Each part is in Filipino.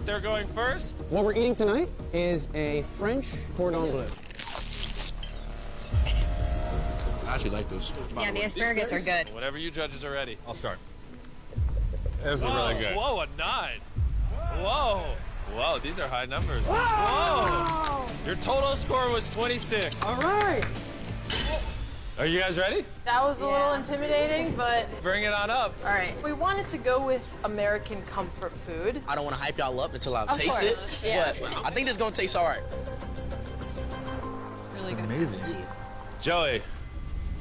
They're going first. What we're eating tonight is a French cordon bleu. I actually like this. Yeah, the asparagus are good. Whatever you judges are ready. I'll start. This is really good. Whoa, a 9. Whoa. Whoa, these are high numbers. Whoa. Your total score was 26. All right. Are you guys ready? That was a little intimidating, but Bring it on up. all right. We wanted to go with American comfort food. I don't want to hype y'all up until I've Of tasted course, it, yeah. but I think it's gonna taste all right. Really good. Amazing. Cheese. Joey,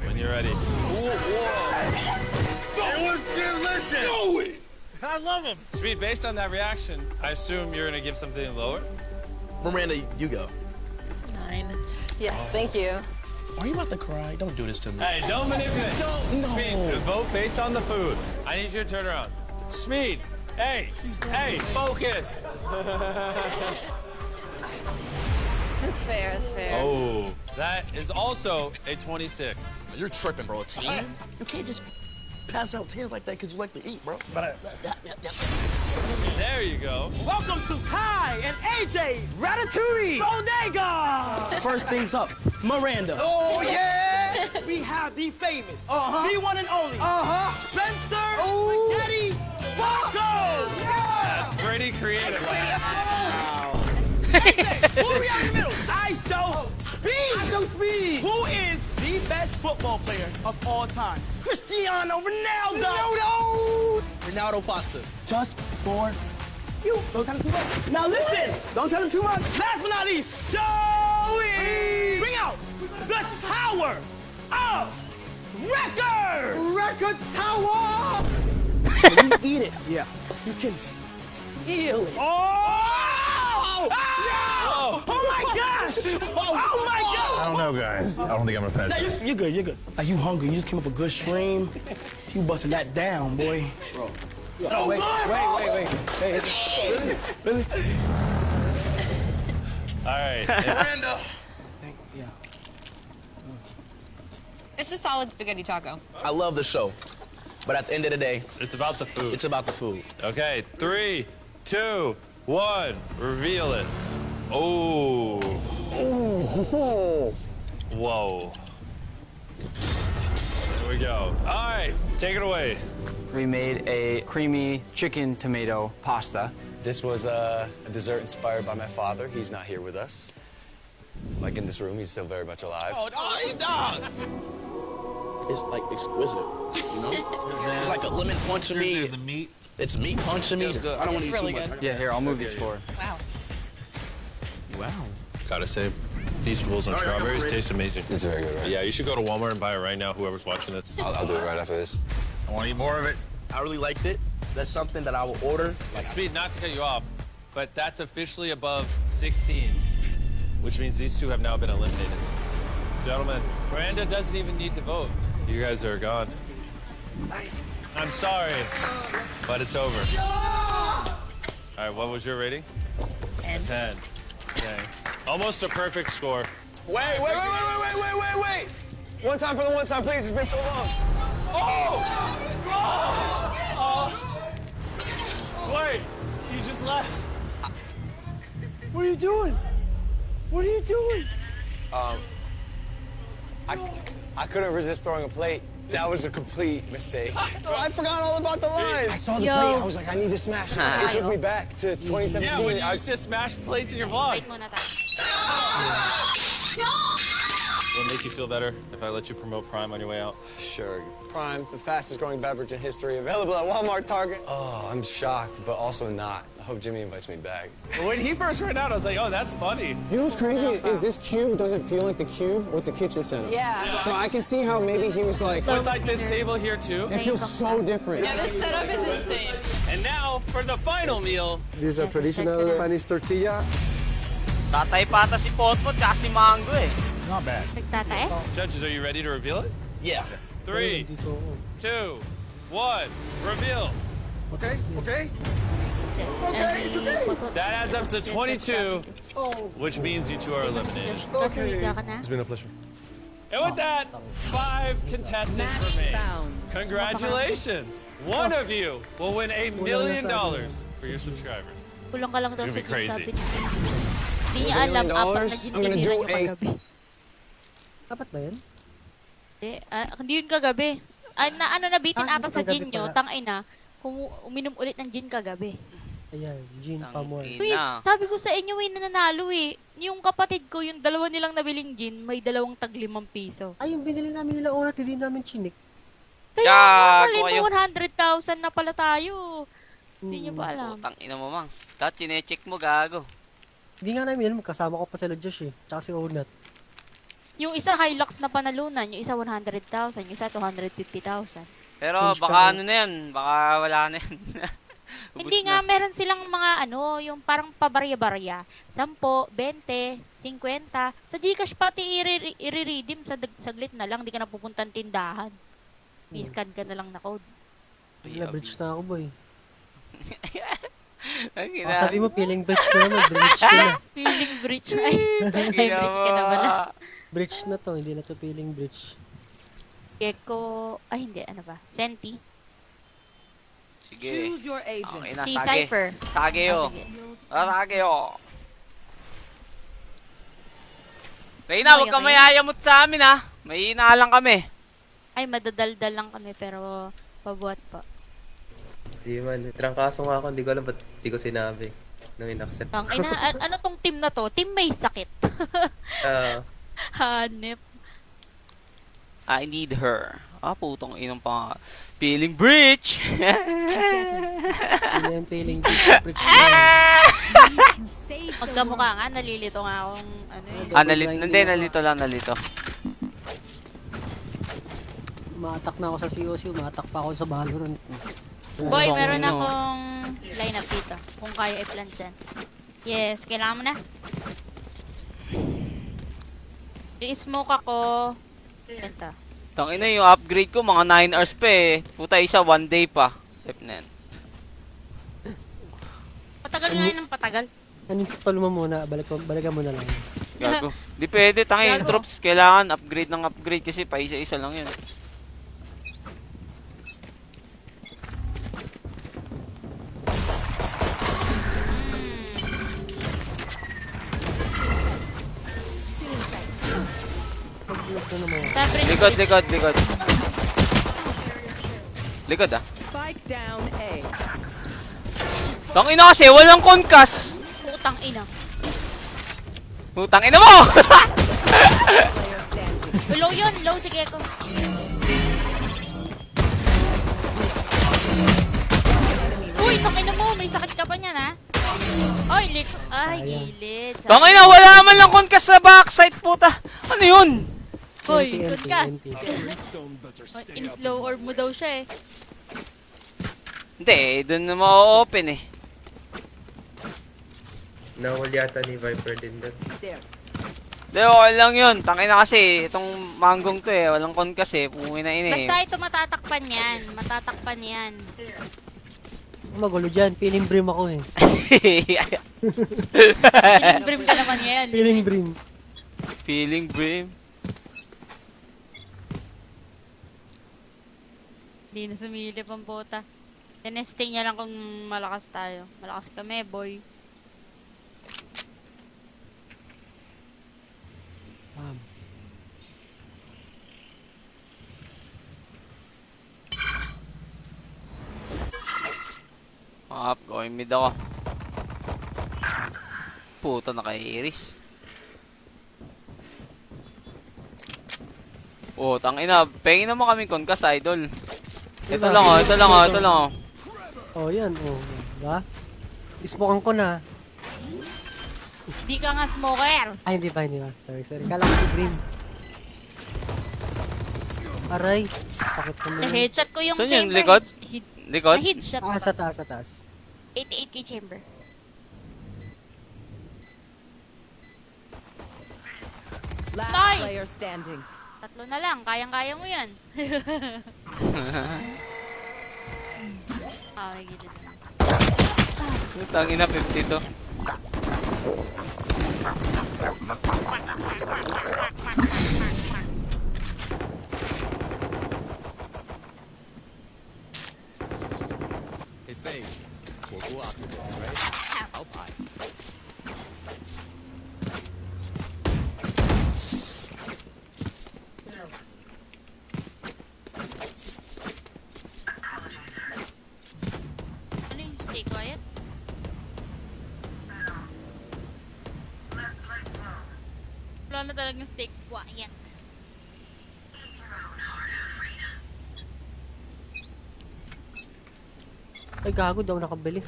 when you're ready. It was delicious. I love them. Speed, based on that reaction, I assume you're gonna give something lower? Miranda, you go. 9. Yes, thank you. Are you about to cry? Don't do this to me. Hey, don't manipulate. Don't, no. Speed, vote based on the food. I need you to turn around. Speed, hey, focus. That's fair, that's fair. Oh, that is also a 26. You're tripping, bro. A 10? You can't just pass out 10s like that because you like to eat, bro. There you go. Welcome to Kai and AJ Ratatouille Bodega. First things up, Miranda. Oh, yeah! We have the famous, Uh-huh. the one and only, Spencer Ooh. Spaghetti Taco. That's pretty creative. Who we out in the middle? ISO Speed. Who is the best football player of all time? Cristiano Ronaldo. Ronaldo pasta. Just for you. Don't tell him too much. Now listen. Don't tell him too much. Last but not least, Joey. Bring out the Tower of Records. Record Tower. When you eat it, you can feel it. Oh! Whoa. Oh my gosh! Oh my God! I don't know, guys. I don't think I'm gonna finish. You're good, you're good. Are you hungry? You just came up a good stream. You busting that down, boy. Bro. Oh, wait. Hey, really? All right. Miranda. Yeah. It's a solid spaghetti taco. I love the show, but at the end of the day, It's about the food. it's about the food. Okay, 3, 2, 1. Reveal it. Oh. Whoa. There we go. All right, take it away. We made a creamy chicken tomato pasta. This was a dessert inspired by my father. He's not here with us. Like in this room, he's still very much alive. Oh, dog! It's like exquisite, you know? It's like a lemon punch of meat. The meat. It's meat punch of meat. I don't want It's to eat really too good. much. Yeah, here, I'll move these forward. Wow. Wow. Gotta say, Feastables and All right, strawberries I'm ready. taste amazing. It's very good, right? Yeah, you should go to Walmart and buy it right now, whoever's watching this. I'll do it right after this. I want to eat more of it. I really liked it. That's something that I will order. Like, Speed, not to cut you off, but that's officially above 16, which means these two have now been eliminated. Gentlemen, Miranda doesn't even need to vote. You guys are gone. I'm sorry, but it's over. All right, what was your rating? 10. 10. Okay. Almost a perfect score. Wait. One time for the one time, please. It's been so long. Wait, you just left. What are you doing? What are you doing? I couldn't resist throwing a plate. That was a complete mistake. I forgot all about the line. I saw the plate. I was like, I need to smash it. It took me back to 2017. Yeah, when you used to smash plates in your vlogs. Will it make you feel better if I let you promote Prime on your way out? Sure. Prime, the fastest growing beverage in history, available at Walmart, Target. Oh, I'm shocked, but also not. I hope Jimmy invites me back. When he first ran out, I was like, oh, that's funny. You know what's crazy is this cube doesn't feel like the cube with the kitchen setup. Yeah. So I can see how maybe he was like, With like this table here too. it feels so different. Yeah, this setup is insane. And now for the final meal. This is a traditional Spanish tortilla. Tatay pata si Potpot tsaka si Mango eh. Not bad. Judges, are you ready to reveal it? yeah. 3, 2, 1, reveal. Okay. That adds up to 22, which means you two are eliminated. It's been a pleasure. And with that, 5 contestants remain. Congratulations. One of you will win $1 million for your subscribers. Kulang ka lang daw It's sa gonna be gin, crazy. sabi ni Queen. Hindi niya alam, apat na gin I'm gonna tinira do niyo kagabi. Dapat ba yan? Hindi yun kagabi. Ano nabitin ata sa kagabi gin nyo, pala. tangina, kung uminom ulit ng gin kagabi. Ayan, gin pa more. Wait, sabi ko sa inyo, nananalo eh. Yung kapatid ko, yung dalawa nilang nabiling gin, may dalawang tag 5 piso. Ay, yung binili namin nila una, hindi namin chinik. Kaya Gago mali kayo. mo 100,000 na pala tayo. Hindi niyo pa alam. Putang ina mo, Mangs. Lahat chinecheck mo, gago. Hindi nga namin yun, kasama ko pa sila Josh eh. Tsaka si Onat. Yung isa Hilux na panalunan, yung isa 100,000, yung isa 250,000. Pero Change baka ka ano na yan, baka wala na yan. Ubus Hindi nga, na. meron silang mga yung parang pabarya-barya. 10, 20, 50. Sa Gcash pati i-redeem saglit na lang, di ka na pupuntang tindahan. I-scan ka na lang na code. Bridge na ako boy. Ang ina. Sabi mo, feeling bridge na naman, bridge ka na. Feeling bridge na eh. May bridge ka na pala. Bridge na to, hindi na to feeling bridge. Gecko, hindi, ano ba? Senti? Sige. Choose your agent. Okay na, Si sage. Cypher. Sage yo. Sige. Sage yo. Reyna, huwag ka Okay. mayayamot sa amin ha. May lang kami. Ay, madadaldal lang kami pero pabuhat pa. Di man. Trangkaso nga ako, hindi ko alam ba't di ko sinabi. Nung in-accept. Ano tong team na to? Team may sakit. Hanep. I need her. Putong inong pa. Feeling bridge. Hindi yung feeling bridge na. Magkamukha nga, nalilito nga akong Hindi, nalito lang, nalito. Ma-attack na ako sa COC, ma-attack pa ako sa Valorant. Boy, Bang, meron no. akong lineup dito. Kung kaya i-plant dyan. Yes, kailangan mo na. I-smoke ako. Ito. Tangina yung upgrade ko, mga 9 hours pa eh. Puta, isa 1 day pa. Epnen. Patagal nga yun ng patagal. Uninstall mo muna, balikan mo na lang. Gago. Di pwede, tangin. Gago. Troops, kailangan upgrade ng upgrade kasi pa isa-isa lang yun. Siyempre, Likod, likod, likod. Likod ah. Spike down A. Tangina kasi, walang concuss. putang ina. Putang ina mo! Low yun, low si Gecko. Uy, tangina mo, may sakit ka pa niyan ha. Ay, gilid. Tangina, wala man lang concuss sa backside, puta. Ano yun? Hoy, podcast. In-slow orb mo daw siya eh. Hindi, doon na ma-open eh. Nawal yata ni Viper din doon. Hindi, okay lang yun. Tangina kasi, itong manggong to eh. Walang concuss eh. Pungin na ini eh. Basta ito matatakpan yan. Matatakpan yan. Magulo dyan, feeling brim ako eh. Feeling brim ka naman yan. Feeling brim. Feeling brim. Hindi na sumilip ang bota. Tinesting niya lang kung malakas tayo. Malakas kami, boy. Going mid ako. Puta, naka-iris. Oh, tangina. Pengin naman kami concuss, idol. Ito lang oh, ito lang oh, ito lang oh. Oh, yan. Oh, diba? Ismokan ko na. Di ka nga smoker. Ay, hindi pa, hindi pa. Sorry, sorry. Kala ko si Brim. Aray. Sakit naman. Na-headshot ko yung Saan yun? chamber. Likod? Likod? Na-headshot ko. Sa taas, sa taas. 88k chamber. Last Nice! player standing. Tatlo na lang. Kayang-kaya mo yan. May gilid na lang. Tangina, 50 to. Hey, Faye. We'll go after this, right? Ano yung stay quiet? Wala na talagang stay quiet. Ay, gago daw nakabili.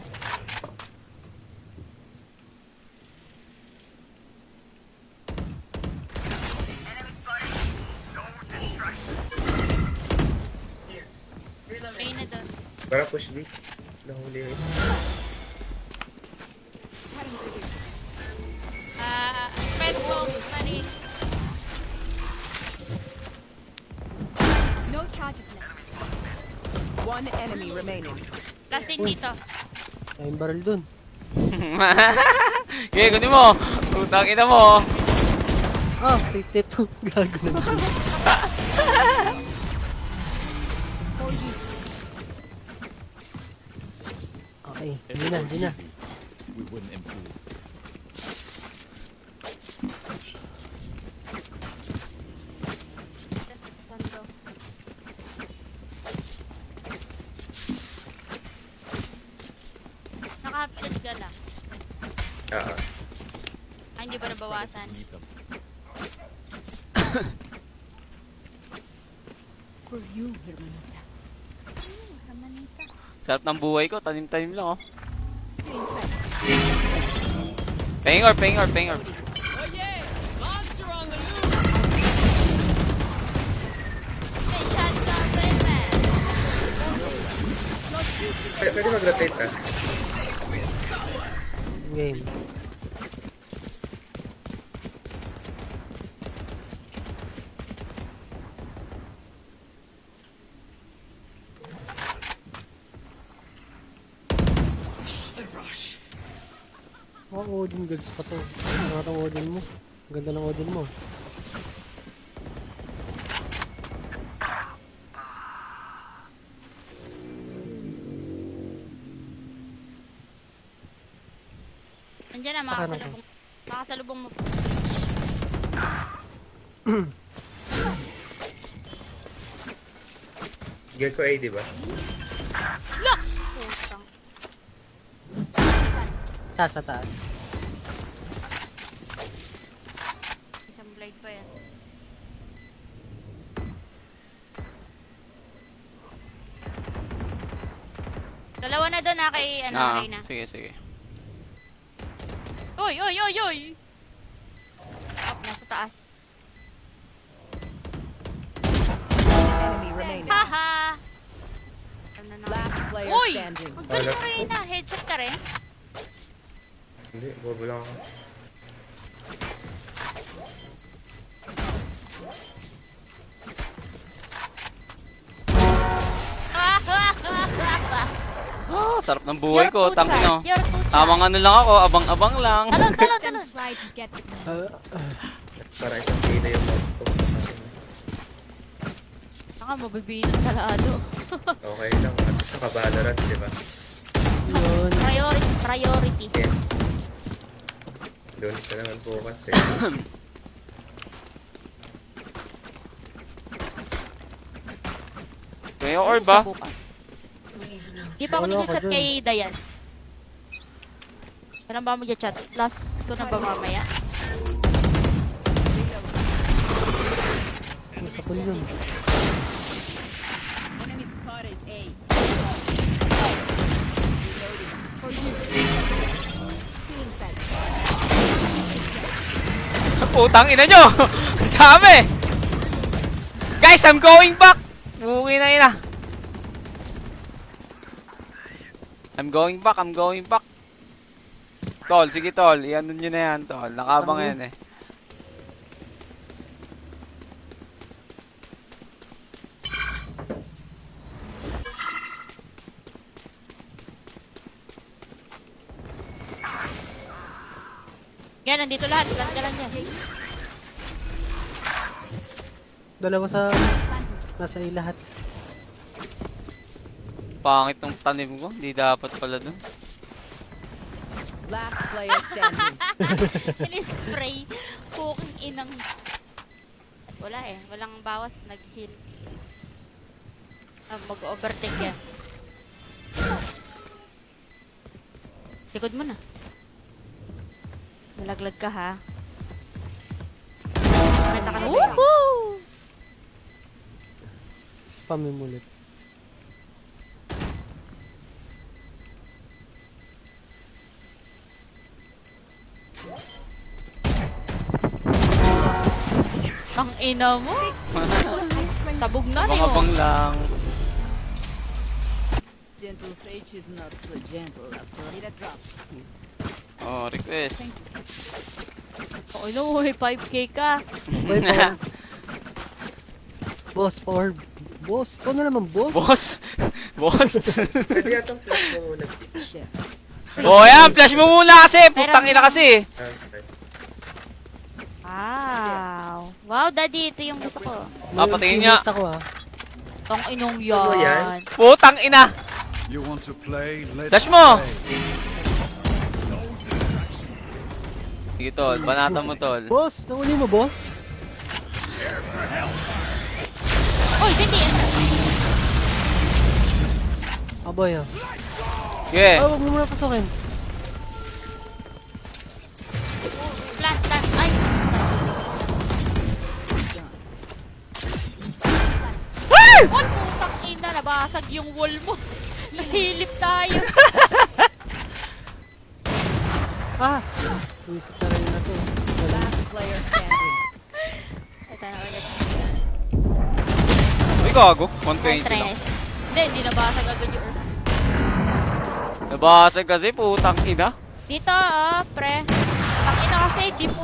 Reyna doon. Para push B. Nahuli yung isa. Spread mo, Mari. No charges left. One enemy remaining. Last in dito. Ay, yung barrel dun. Okay, kunin mo. Putang ina mo. Ah, 52. Gago na dun. Okay, hindi na, hindi na. We wouldn't improve. Sando. Naka-half-shot ka lang. Ah, Ay, hindi ba nabawasan? For you, Hermanita. Hermanita. Sarap ng buhay ko. Tanim-tanim lang, oh. Pengor, pengor, pengor. pwede mag-rotate ah. Game. Oh, Odin girls pa to. Ano itong Odin mo? Ganda ng Odin mo. Nandiyan na, Saka na makasalubong. Makasalubong mo. Gear ko A, di ba? Look! Putang. Taas sa taas. Isang blade pa yan. Dalawa na doon kay ano, Reyna. Sige, sige. Uy, uy, uy, uy! Up, nasa taas. Enemy remaining. Haha! Ano na? Last player Uy! standing. Ang galing mo, Reyna. Headset ka rin? Hindi, bobo lang ako. Ah, sarap ng buhay ko. You're too Tangin, chat. oh. You're too chat. Tamang ano lang ako. Abang-abang lang. Talon, talon, talon. Para isang kilo yung mouse ko. Baka mabibinat talado. Okay lang. At least naka-Valorant, di ba? Yun. Priorities. Yes. Doon sa naman bukas eh. May orb ba? Di pa ako Wala ka nag-chat dun. kay Dayan. Kailan ba mag-chat? Last ko na ba mamaya? Nasa pool yun. Enemy spotted A. Putang ina nyo! Ang dami! Guys, I'm going back! Buki na ina. I'm going back, I'm going back. Tol, sige tol. Iyan nyo na yan, tol. Nakabang yan eh. Yan, nandito lahat. Plant ka lang yan. Dalawa sa... Nasa A lahat. Pangit ng tanim ko. Hindi dapat pala dun. Last player standing. Ini-spray. Puking inang... At wala eh. Walang bawas. Nag-heal. Mag-overtake yan. Likod mo na. Malaglag ka ha. Nakita ka na. Woohoo! Spam yung ulit. Ang ina mo. Tabog na Mga niyo. bang lang. Gentle sage is not so gentle after a drop. Oh, request. Oh, no, 5k ka. Boy, power. Boss, power. Boss, ikaw na naman, boss. Boss! Boss! Pwede yatang flash mo muna, bitch. Oh, yan! Flash mo muna kasi! Putang ina kasi! Ah, sorry. Wow. Wow, daddy, ito yung gusto ko. Ah, patingin niya. Ako, Tong inong Ano yan. yan? Putang ina! You want to play? Let's Flash mo! play. Sige, tol. Banata mo, tol. Boss, nauli mo, boss. Uy, hindi. Aboy, ah. Sige. Ay, wag mo muna pasokin. Plant. Ay. Ay! What? Putang ina, nabasag yung wall mo. Nasilip tayo. Ah! Isip na rin na to. Last player standing. Ito na ulit. Uy, gago. 120 lang. Tres. Hindi nabasag agad yung earth. Nabasag kasi, putang ina. Dito, pre. Ang ina kasi, di mo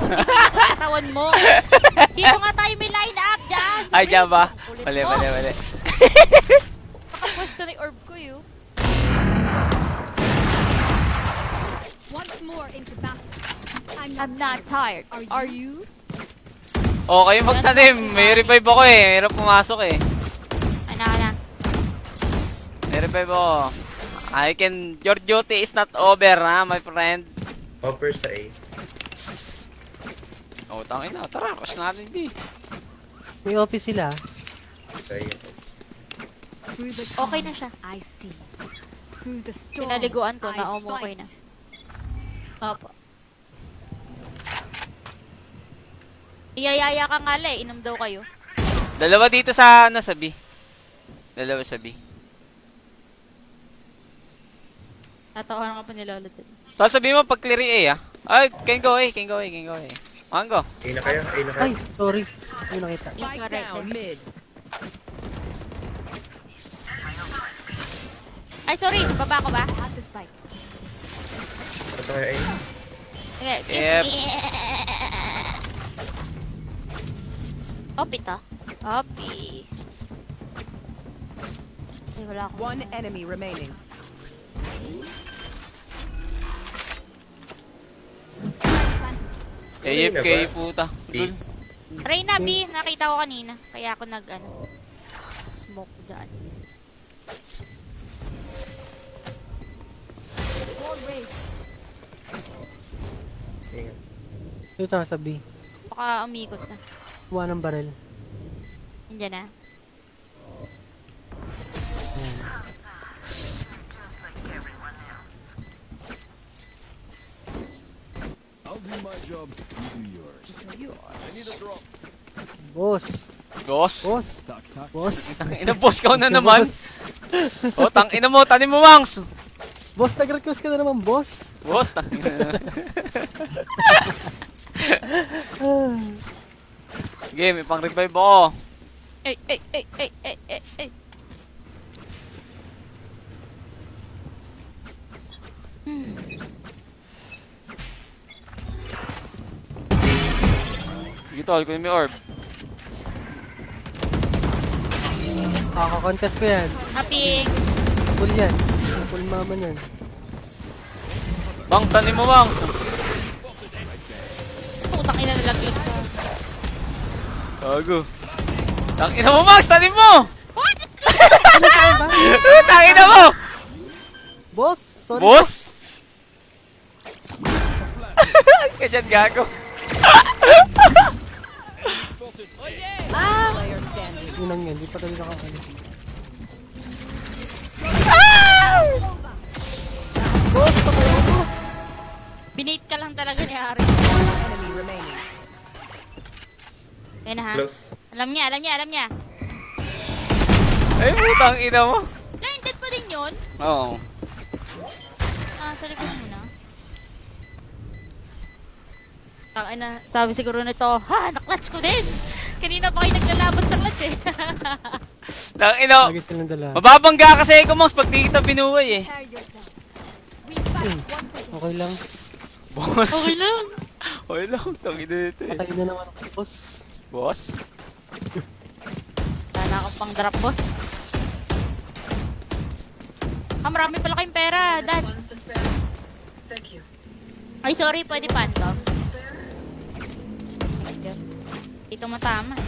katawan mo. Dito nga tayo may line up dyan. Ay, dyan ba? Kulit Mali, mo. mali. Nakapwesto na yung orb ko yun. Once more into battle. I'm not tired. Are you? Okay, magtanim. May revive ako eh. Hirap pumasok eh. Ana. May revive ako. Your duty is not over, ha, my friend. Upper sa A. Oh, tangin na. Tara, rush natin, di. May office sila. Okay. Okay na siya. I see. Through the storm. Pinaliguan ko na I okay na. fight. Opo. Iyayaya ka nga le, inom daw kayo. Dalawa dito sa, ano, sa B. Dalawa sa B. Tatawaran ka pa ni Lolo dun. Tol, sabihin mo pag clear A, ah. Ay, can go A. Mango. A na kayo, A na kayo. Ay, sorry. Hindi nakita. Spike down mid. Ay, sorry. Baba ko ba? Have the spike. Ito kayo A. Okay, excuse Yep. me. Opi to. Opi. Ay, wala akong... One enemy remaining. AFK, puta. B. Reyna B, nakita ko kanina. Kaya ako smoke dyan. Ingat. Dito nga sa B. Baka umikot na. Kuha ng barel. Nandiyan na. I'll do my job, you do yours. I need a drop. Boss. Boss. Boss. Talk. Boss. Tangina, boss ka na naman. Boss. Oh, tangina mo. Tanim mo, Mangs. Boss, nag-request ka na naman, boss. Boss, tangina. Sige, may pang-revive ako. Ay. Sige, tol. Kunin mo yung orb. Kaka-contest ko yan. Happy. Full yan. Full mama yan. Bang, tanim mo, Bang. Putang ina nalaglag sa... Gago. Tangina mo, Max! Tanim mo! What? Tangina mo! Boss! Sorry. Boss! ka dyan, gago. Player standing. Unang yan, di pa talaga kakali. Binate ka lang talaga ni Ari. Enemy remaining. Ayun na ha. Close. Alam niya, alam niya, alam niya. Ay, putang ina mo. Blinded pa din yun. Oo. Ah, sa likod muna. Tangina, sabi siguro nito, ha, na-clutch ko din. Kanina pa kayo naglalaban sa clutch eh. Tang ina. Lagi silang dala. Mababangga kasi ko, Moms, pag di kita binuhay eh. Prepare yourselves. We fight once again. Okay lang. Boss. Okay lang. Okay lang, tangina nito eh. Patay na naman ako, boss. Boss? Sana ako pang drop boss. Ah, marami pala kayong pera, Dad. Ay, sorry, pwede pan to. Dito matama eh.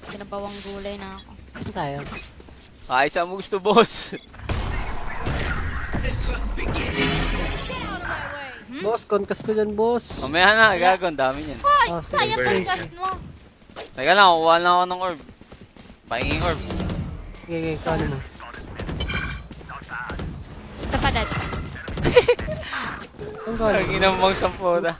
Pinabawang gulay na ako. Saan tayo? Ay, saan mo gusto, boss? Boss, concuss ko dyan, boss. Mamaya na, gago, ang dami niyan. Hoy, Ah, sige. sayang podcast mo. Teka lang, kukuha lang ako ng orb. Pahinging orb. Okay, kano mo? Sa pa, Dad. Ang kano? Ang inambang sampoda.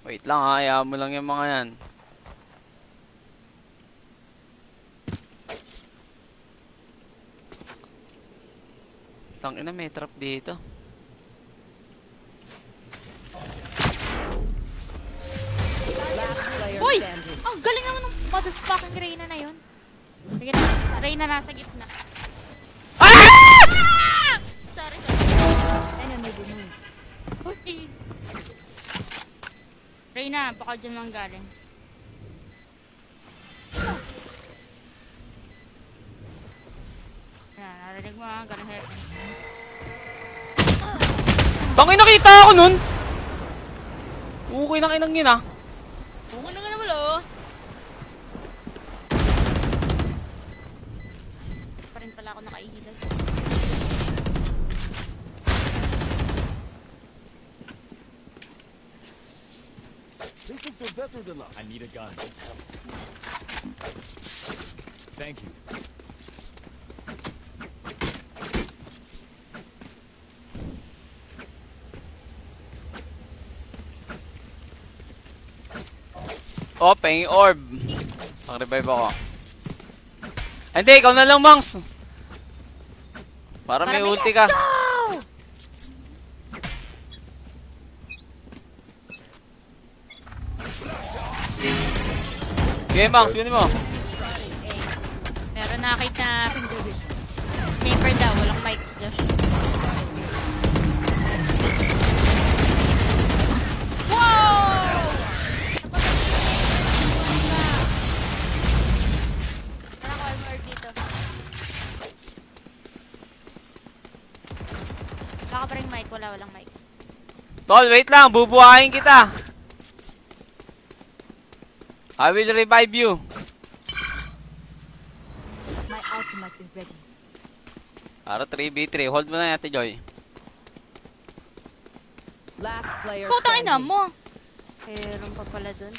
Wait lang ha, hayaan mo lang yung mga yan. Tangina, may trap dito. Last player Hoy! standing. Ang galing naman ng motherfucking Reyna na yun. Sige na, Reyna nasa gitna. Ah! Sorry, sorry. Enemy removed. Hoy! Reyna, baka dyan lang galing. Yan, narinig mo ha, galing heaven. Tangina, nakita ako nun! Okay na kinang yun ah. Bunga na nga naman oh. Pa rin pala ako nakaihilag. They think they're better than us. I need a gun. Thank you. Oh, paying orb. Pang-revive ako. Hindi, ikaw na lang, Mangs. Para may ulti ka. Go! Okay, Mangs, kunin mo. Meron nakita sniper daw, walang mics Josh. Wow! Parang ako armor dito. Baka pa rin mic, walang mic. Tol, wait lang. Bubuhayin kita. I will revive you. My ultimate is ready. Para 3v3. Hold mo na Ate Joy. Last player Putang ina standing. mo! Meron pa pala dun.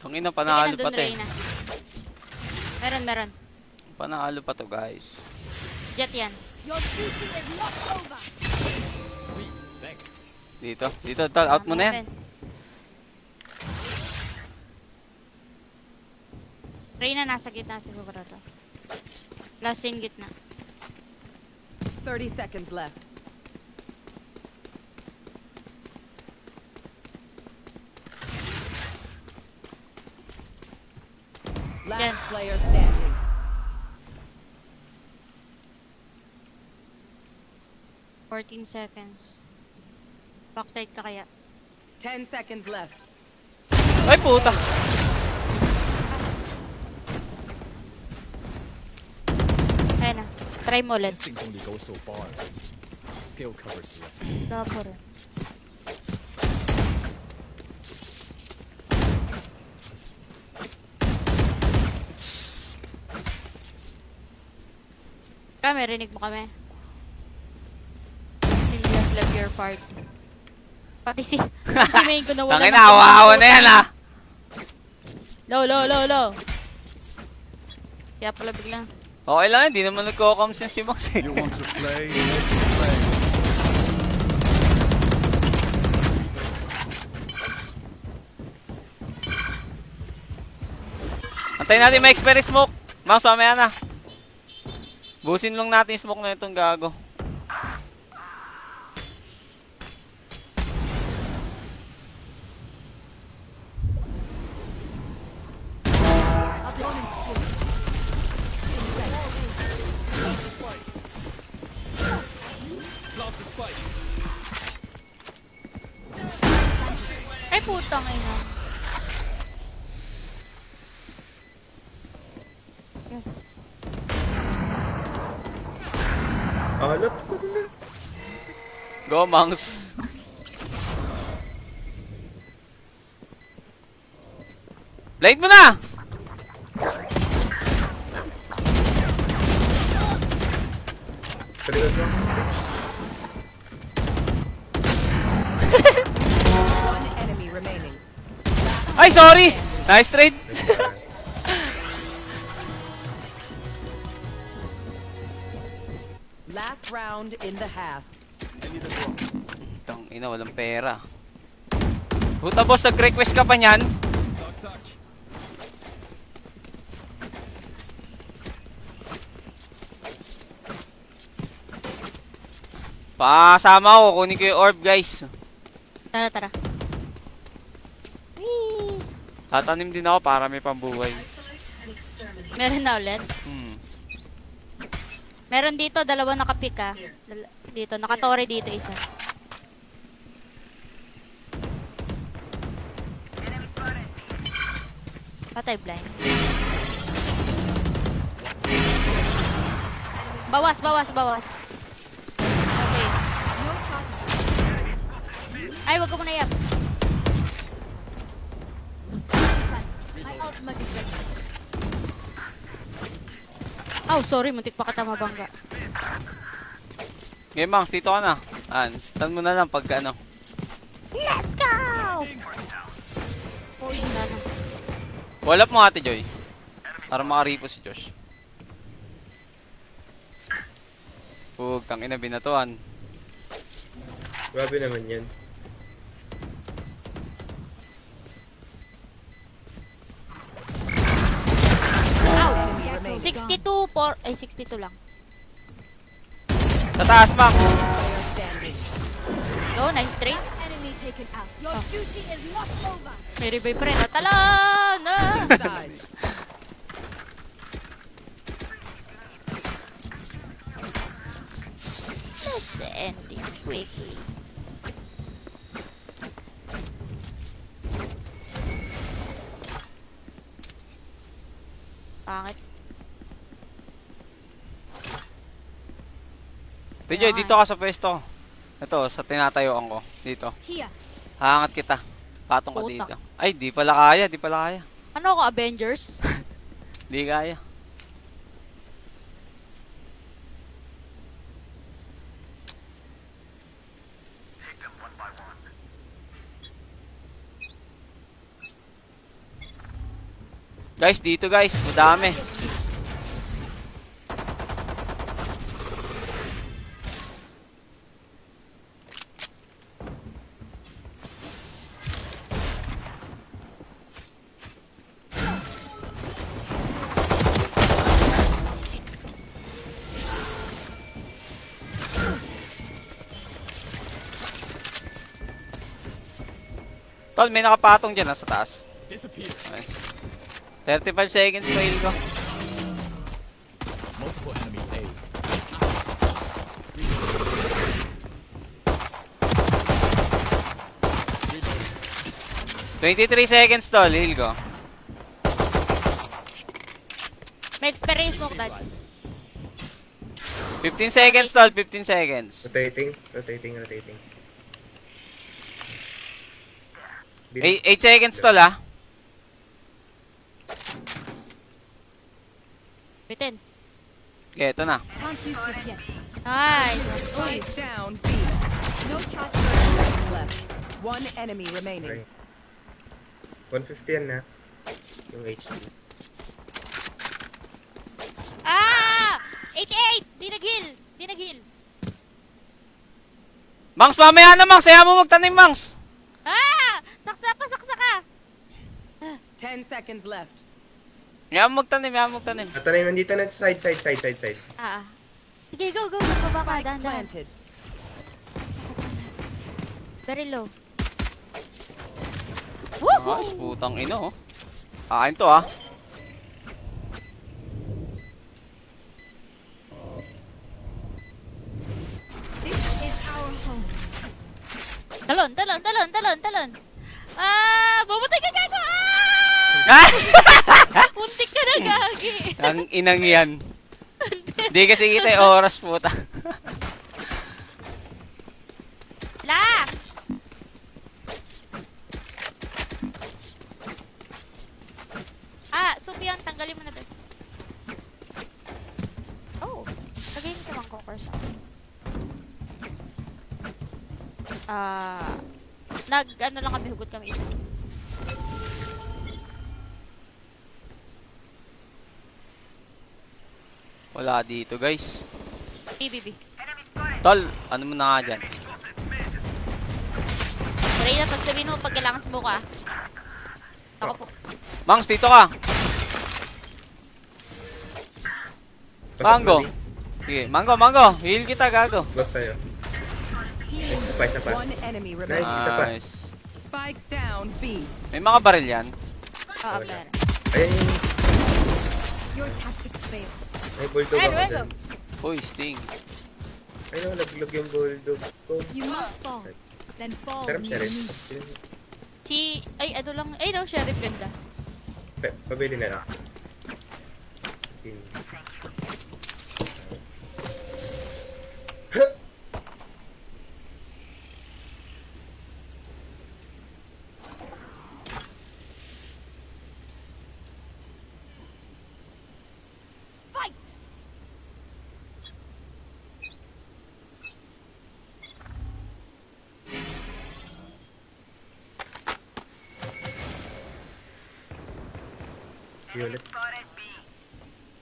Tangina, panalo Sige, pa nandun, to eh. Reyna. Meron. Panalo pa to, guys. Jet yan. Your duty is not over. Dito, tol. Out mo na yan. Reyna nasa gitna siguro to. Last in gitna. 30 seconds left. Last Yan. player standing. $14 seconds. Backside ka kaya? 10 seconds left. Ay, puta. Ayun na. Try mo ulit. Instinct only goes so far. Skill covers the rest. Wala po rin. May rinig mo kami. Silias love your part. Pati si main ko nawala. Tangina, awa-awa na yan ah. Low. Kaya pala biglang. Okay lang, hindi naman nagko-comms si Max eh. You want to play? Let's play. Antayin natin ma-experience smoke. Max, mamaya na. Busin lang natin yung smoke na itong gago. Ay, putang ina. Alat ko na. Go, Mangs. Blade mo na! Paligot mo. One enemy remaining. Ay, sorry! Nice trade! Last round in the half. Tang ina, walang pera. Puta boss, nag-request ka pa niyan? Pasama ko, kunin ko yung orb guys. Tara. Whee! Tatanim din ako para may pambuhay. Meron na ulit. Meron dito, dalawa nakapik ah. Dito, nakatore dito isa. Patay blind. Bawas. Okay. Ay, wag ko muna yap. My ultimate is ready. Oh, sorry, muntik pa kita mabangga. Okay, Mangs, dito ka na. Stun mo na lang pag ano. Let's go! Oh, yun na lang. Wall up mo Ate Joy. Para makaripo si Josh. Pug, tangina binatuan. Grabe naman yan. Ow! 62 por... Ay, 62 lang. Sa taas, Mang. Go, nice trade. Enemy taken out. Your duty is not over. May revive pa rin. Talon! Let's end this quickly. Pangit. Joy, dito ka sa pwesto. Ito, sa tinatayuan ko. Dito. Here. Haangat kita. Patong ka Putak. dito. Ay, di pala kaya. Ano ako, Avengers? Di kaya. Guys, dito guys. Madami. Tol, may nakapatong dyan sa taas. Nice. 35 seconds fail ko. Multiple enemies A. 23 seconds tol, heal ko. May experience mo, Dad. 15 seconds tol, 15 seconds. Rotating. 8 seconds tol ah. Bitin. Okay, ito na. Can't use this yet. Nice. Uy. Spike down B. No charge. Left. One enemy remaining. 150 yan na. Yung HP. Ah! 88! Di nag-heal. Di nag-heal. Mangs, mamaya na, Mangs. Ayaw mo magtanim, Mangs. Ah! Saksa ka, saksa ka. 10 seconds left. Ayaw mo magtanim, ayaw mo magtanim. At ano yung nandito na side. Ah. Sige, go, go. Magbaba ka. Spike Dahan, dahan. planted. Very low. Nice, putang ino. Akin to, ah. This is our home. Talon, talon, talon, talon, talon. Ah! Mamatay ka, gago! Ah! Puntik ka na, gagi. Ang inang yan. Di kasi kita yung oras, puta. La! Ah, Sophia, tanggalin mo na doon. Oh, lagay mo sa mga cockers. Ah, ano lang kami, hugot kami isa. Wala dito, guys. BBB. Tol, ano mo na nga dyan? Reyna, pag sabihin mo, pag kailangan smoke ah. Ako po. Mangs, dito ka. Pasok Mango. na, Sige, Mango. Heal kita, gago. Boss sa'yo. Isa pa. One enemy remaining. Nice, isa pa. Nice. Spike down B. May mga baril yan. Ah, meron. Ayun, Your tactics fail. may bulldog ako dyan. Uy, sting. Ayun, naglag yung bulldog ko. You must fall. Then fall Sarap siya near rin. me. Ay, ano lang. Ay, no, sheriff ganda. Pabili na lang. Sin. Fight! Violet.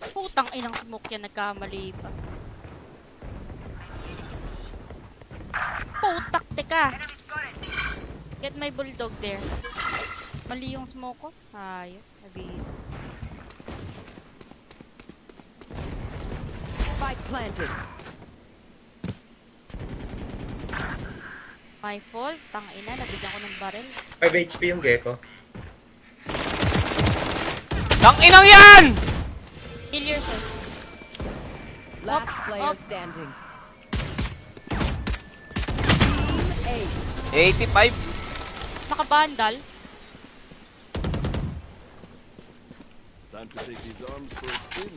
Putang inang smoke yan, nagkamali pa. Putak, teka. Get my bulldog there. Mali yung smoke ko. Ayun, nabihis. Spike planted. My fault. Tang ina, nabigyan ko ng barrel. 5 HP yung gecko. Tang inang yan! Kill yourself. Last Up, player up. standing. Team 85. Nakabandal. Time to take these arms for a spin.